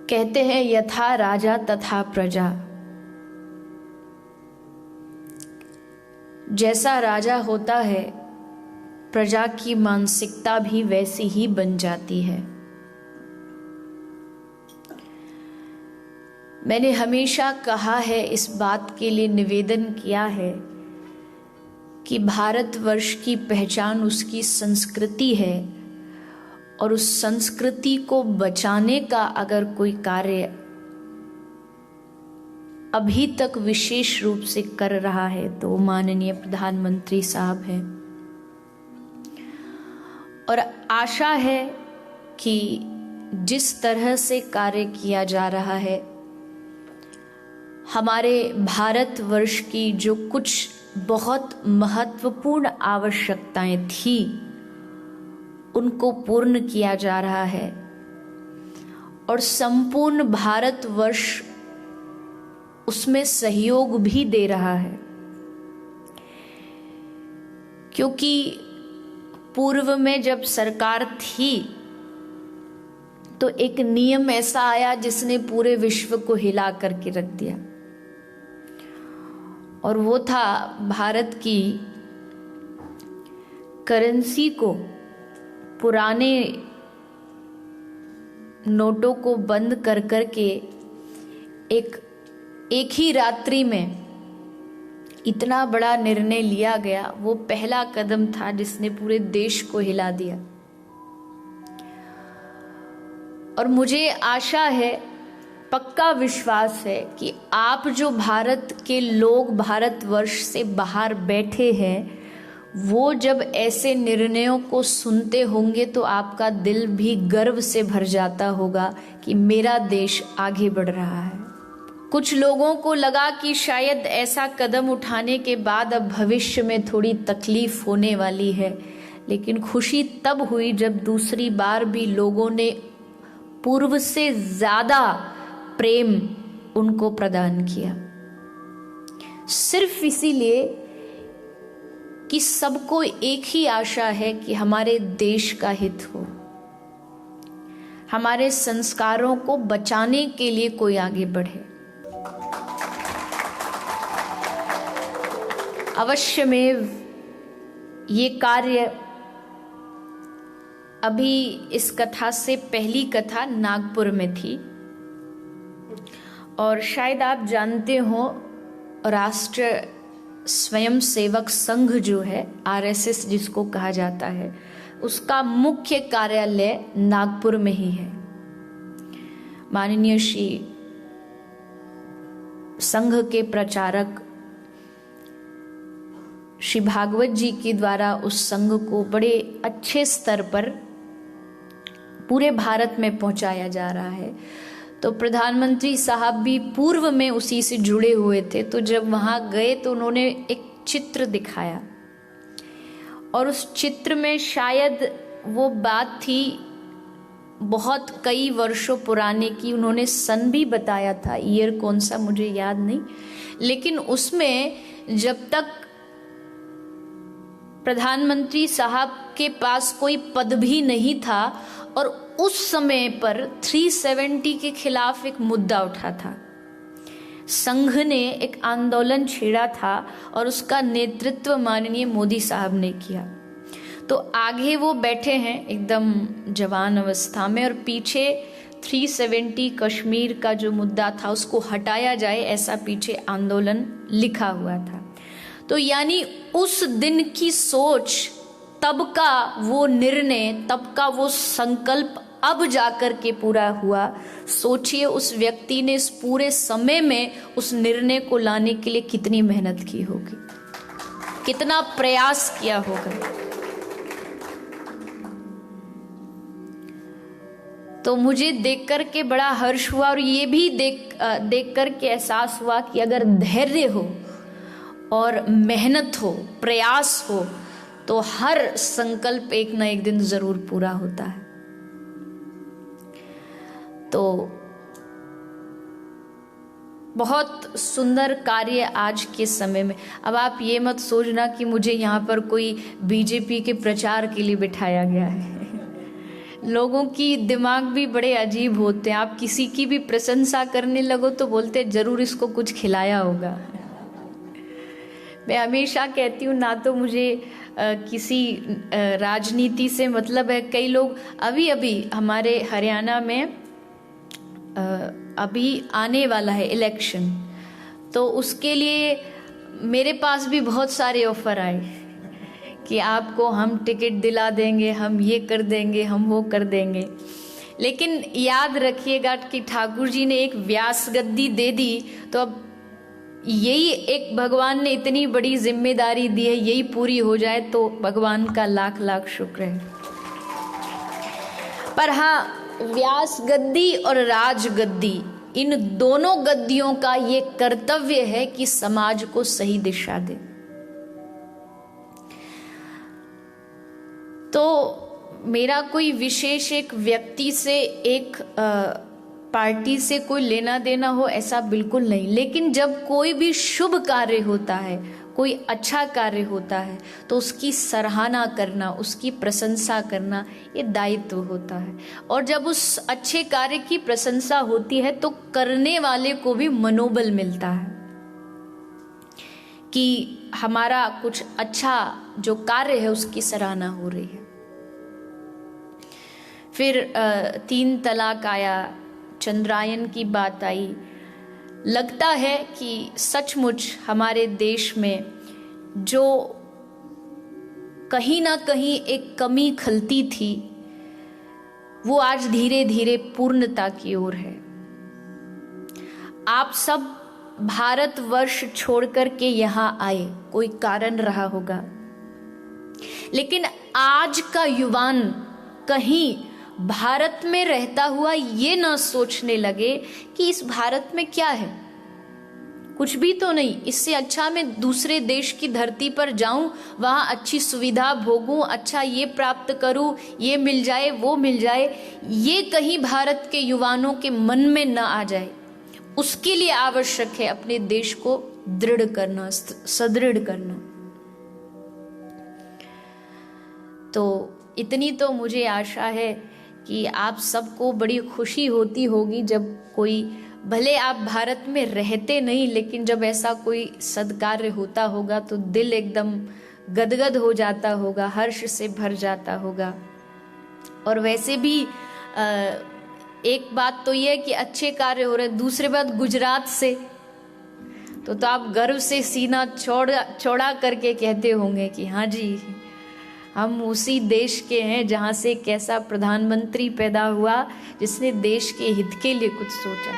कहते हैं यथा राजा तथा प्रजा। जैसा राजा होता है प्रजा की मानसिकता भी वैसी ही बन जाती है। मैंने हमेशा कहा है, इस बात के लिए निवेदन किया है कि भारतवर्ष की पहचान उसकी संस्कृति है और उस संस्कृति को बचाने का अगर कोई कार्य अभी तक विशेष रूप से कर रहा है तो माननीय प्रधानमंत्री साहब हैं। और आशा है कि जिस तरह से कार्य किया जा रहा है, हमारे भारतवर्ष की जो कुछ बहुत महत्वपूर्ण आवश्यकताएं थी उनको पूर्ण किया जा रहा है और संपूर्ण भारतवर्ष उसमें सहयोग भी दे रहा है। क्योंकि पूर्व में जब सरकार थी तो एक नियम ऐसा आया जिसने पूरे विश्व को हिला करके रख दिया, और वो था भारत की करेंसी को, पुराने नोटों को बंद कर करके एक ही रात्रि में इतना बड़ा निर्णय लिया गया। वो पहला कदम था जिसने पूरे देश को हिला दिया। और मुझे आशा है, पक्का विश्वास है कि आप जो भारत के लोग भारतवर्ष से बाहर बैठे हैं, वो जब ऐसे निर्णयों को सुनते होंगे तो आपका दिल भी गर्व से भर जाता होगा कि मेरा देश आगे बढ़ रहा है। कुछ लोगों को लगा कि शायद ऐसा कदम उठाने के बाद अब भविष्य में थोड़ी तकलीफ होने वाली है, लेकिन खुशी तब हुई जब दूसरी बार भी लोगों ने पूर्व से ज्यादा प्रेम उनको प्रदान किया, सिर्फ इसीलिए कि सबको एक ही आशा है कि हमारे देश का हित हो, हमारे संस्कारों को बचाने के लिए कोई आगे बढ़े। अवश्य में ये कार्य, अभी इस कथा से पहली कथा नागपुर में थी, और शायद आप जानते हो राष्ट्र स्वयंसेवक संघ जो है, आरएसएस जिसको कहा जाता है, उसका मुख्य कार्यालय नागपुर में ही है। माननीय श्री संघ के प्रचारक श्री भागवत जी के द्वारा उस संघ को बड़े अच्छे स्तर पर पूरे भारत में पहुंचाया जा रहा है। तो प्रधानमंत्री साहब भी पूर्व में उसी से जुड़े हुए थे, तो जब वहां गए तो उन्होंने एक चित्र दिखाया, और उस चित्र में शायद वो बात थी बहुत कई वर्षों पुराने की। उन्होंने सन भी बताया था, ईयर कौन सा मुझे याद नहीं, लेकिन उसमें जब तक प्रधानमंत्री साहब के पास कोई पद भी नहीं था और उस समय पर 370 के खिलाफ एक मुद्दा उठा था, संघ ने एक आंदोलन छेड़ा था और उसका नेतृत्व माननीय मोदी साहब ने किया। तो आगे वो बैठे हैं एकदम जवान अवस्था में, और पीछे 370 कश्मीर का जो मुद्दा था उसको हटाया जाए, ऐसा पीछे आंदोलन लिखा हुआ था। तो यानी उस दिन की सोच, तब का वो निर्णय, तब का वो संकल्प अब जाकर के पूरा हुआ। सोचिए उस व्यक्ति ने इस पूरे समय में उस निर्णय को लाने के लिए कितनी मेहनत की होगी, कितना प्रयास किया होगा। तो मुझे देख कर के बड़ा हर्ष हुआ, और ये भी देख कर के एहसास हुआ कि अगर धैर्य हो और मेहनत हो, प्रयास हो, तो हर संकल्प एक ना एक दिन जरूर पूरा होता है। तो बहुत सुंदर कार्य आज के समय में। अब आप ये मत सोचना कि मुझे यहाँ पर कोई बीजेपी के प्रचार के लिए बिठाया गया है लोगों की दिमाग भी बड़े अजीब होते हैं। आप किसी की भी प्रशंसा करने लगो तो बोलते जरूर इसको कुछ खिलाया होगा। मैं हमेशा कहती हूँ ना तो मुझे किसी राजनीति से मतलब है। कई लोग अभी हमारे हरियाणा में अभी आने वाला है इलेक्शन, तो उसके लिए मेरे पास भी बहुत सारे ऑफर आए कि आपको हम टिकट दिला देंगे, हम ये कर देंगे, हम वो कर देंगे। लेकिन याद रखिएगा कि ठाकुर जी ने एक व्यास गद्दी दे दी, तो अब यही एक भगवान ने इतनी बड़ी जिम्मेदारी दी है, यही पूरी हो जाए तो भगवान का लाख लाख शुक्र है। पर हाँ, व्यास गद्दी और राज गद्दी, इन दोनों गद्दियों का ये कर्तव्य है कि समाज को सही दिशा दे। तो मेरा कोई विशेष एक व्यक्ति से, एक पार्टी से कोई लेना देना हो ऐसा बिल्कुल नहीं। लेकिन जब कोई भी शुभ कार्य होता है, कोई अच्छा कार्य होता है, तो उसकी सराहना करना, उसकी प्रशंसा करना ये दायित्व होता है। और जब उस अच्छे कार्य की प्रशंसा होती है तो करने वाले को भी मनोबल मिलता है कि हमारा कुछ अच्छा जो कार्य है उसकी सराहना हो रही है। फिर 3 तलाक आया, चंद्रायन की बात आई। लगता है कि सचमुच हमारे देश में जो कहीं ना कहीं एक कमी खलती थी वो आज धीरे धीरे पूर्णता की ओर है। आप सब भारतवर्ष छोड़कर के यहाँ आए, कोई कारण रहा होगा, लेकिन आज का युवान कहीं भारत में रहता हुआ ये ना सोचने लगे कि इस भारत में क्या है, कुछ भी तो नहीं, इससे अच्छा मैं दूसरे देश की धरती पर जाऊं, वहां अच्छी सुविधा भोगूं, अच्छा ये प्राप्त करूं, ये मिल जाए, वो मिल जाए, ये कहीं भारत के युवाओं के मन में ना आ जाए। उसके लिए आवश्यक है अपने देश को दृढ़ करना, सुदृढ़ करना। तो इतनी तो मुझे आशा है कि आप सबको बड़ी खुशी होती होगी जब कोई, भले आप भारत में रहते नहीं, लेकिन जब ऐसा कोई सद्कार्य होता होगा तो दिल एकदम गदगद हो जाता होगा, हर्ष से भर जाता होगा। और वैसे भी एक बात तो यह है कि अच्छे कार्य हो रहे, दूसरी बात गुजरात से, तो आप गर्व से सीना चौड़ा करके कहते होंगे कि हाँ जी, हम उसी देश के हैं जहाँ से एक ऐसा प्रधानमंत्री पैदा हुआ जिसने देश के हित के लिए कुछ सोचा।